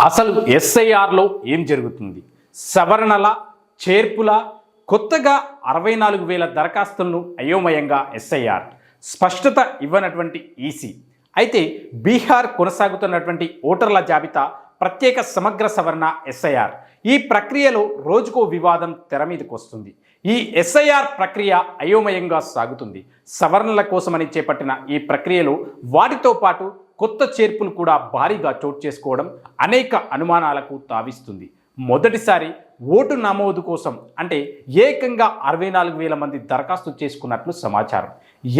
అసలు ఎస్ఐఆర్లో ఏం జరుగుతుంది? సవరణల, చేర్పుల, కొత్తగా 64,000 దరఖాస్తులను అయోమయంగా ఎస్ఐఆర్ స్పష్టత ఇవ్వనటువంటి ఈసీ. అయితే బీహార్ కొనసాగుతున్నటువంటి ఓటర్ల జాబితా ప్రత్యేక సమగ్ర సవరణ ఎస్ఐఆర్. ఈ ప్రక్రియలో రోజుకో వివాదం తెర మీదకు వస్తుంది. ఈ ఎస్ఐఆర్ ప్రక్రియ అయోమయంగా సాగుతుంది. సవరణల కోసమని చేపట్టిన ఈ ప్రక్రియలో వాటితో పాటు కొత్త చేర్పులు కూడా భారీగా చోటు చేసుకోవడం అనేక అనుమానాలకు తావిస్తుంది. మొదటిసారి ఓటు నమోదు కోసం అంటే ఏకంగా 64,000 మంది దరఖాస్తు చేసుకున్నట్లు సమాచారం.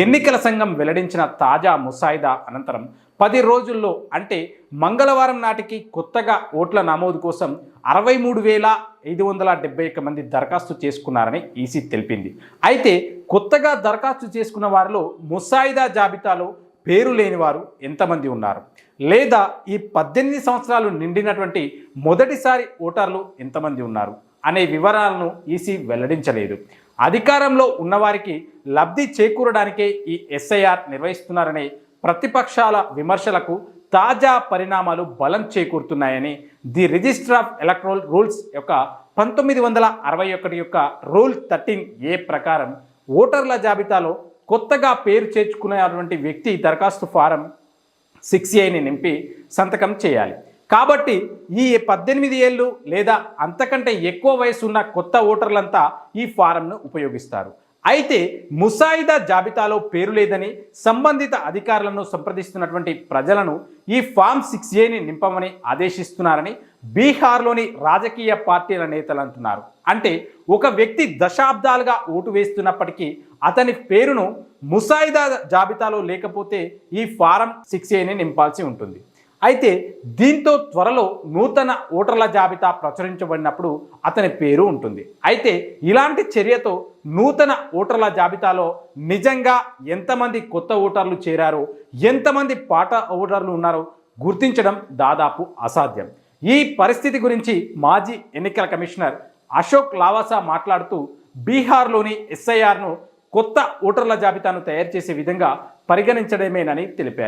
ఎన్నికల సంఘం వెల్లడించిన తాజా ముసాయిదా అనంతరం 10 రోజుల్లో అంటే మంగళవారం నాటికి కొత్తగా ఓట్ల నమోదు కోసం 63,571 మంది దరఖాస్తు చేసుకున్నారని ఈసీ తెలిపింది. అయితే కొత్తగా దరఖాస్తు చేసుకున్న వారిలో ముసాయిదా జాబితాలో పేరు లేని వారు ఎంతమంది ఉన్నారు, లేదా ఈ 18 సంవత్సరాలు నిండినటువంటి మొదటిసారి ఓటర్లు ఎంతమంది ఉన్నారు అనే వివరాలను ఈసీ వెల్లడించలేదు. అధికారంలో ఉన్నవారికి లబ్ధి చేకూరడానికే ఈ ఎస్ఐఆర్ నిర్వహిస్తున్నారనే ప్రతిపక్షాల విమర్శలకు తాజా పరిణామాలు బలం చేకూరుతున్నాయని the register of electoral rules యొక్క 1961 యొక్క రూల్ 13A ప్రకారం ఓటర్ల జాబితాలో కొత్తగా పేరు చేర్చుకునేటువంటి వ్యక్తి దరఖాస్తు ఫారం 6Aని నింపి సంతకం చేయాలి. కాబట్టి ఈ 18 ఏళ్ళు లేదా అంతకంటే ఎక్కువ వయసు ఉన్న కొత్త ఓటర్లంతా ఈ ఫారంను ఉపయోగిస్తారు. అయితే ముసాయిదా జాబితాలో పేరు లేదని సంబంధిత అధికారులను సంప్రదిస్తున్నటువంటి ప్రజలను ఈ ఫామ్ 6Aని నింపమని ఆదేశిస్తున్నారని బీహార్లోని రాజకీయ పార్టీల నేతలు అంటున్నారు. అంటే ఒక వ్యక్తి దశాబ్దాలుగా ఓటు వేస్తున్నప్పటికీ అతని పేరును ముసాయిదా జాబితాలో లేకపోతే ఈ ఫారం 6Aని నింపాల్సి ఉంటుంది. అయితే దీంతో త్వరలో నూతన ఓటర్ల జాబితా ప్రచురించబడినప్పుడు అతని పేరు ఉంటుంది. అయితే ఇలాంటి చర్యతో నూతన ఓటర్ల జాబితాలో నిజంగా ఎంతమంది కొత్త ఓటర్లు చేరారో, ఎంతమంది పాత ఓటర్లు ఉన్నారో గుర్తించడం దాదాపు అసాధ్యం. ఈ పరిస్థితి గురించి మాజీ ఎన్నికల కమిషనర్ అశోక్ లావాసా మాట్లాడుతూ బీహార్లోని ఎస్ఐఆర్ను కొత్త ఓటర్ల జాబితాను తయారు చేసే విధంగా పరిగణించడమేనని తెలిపారు.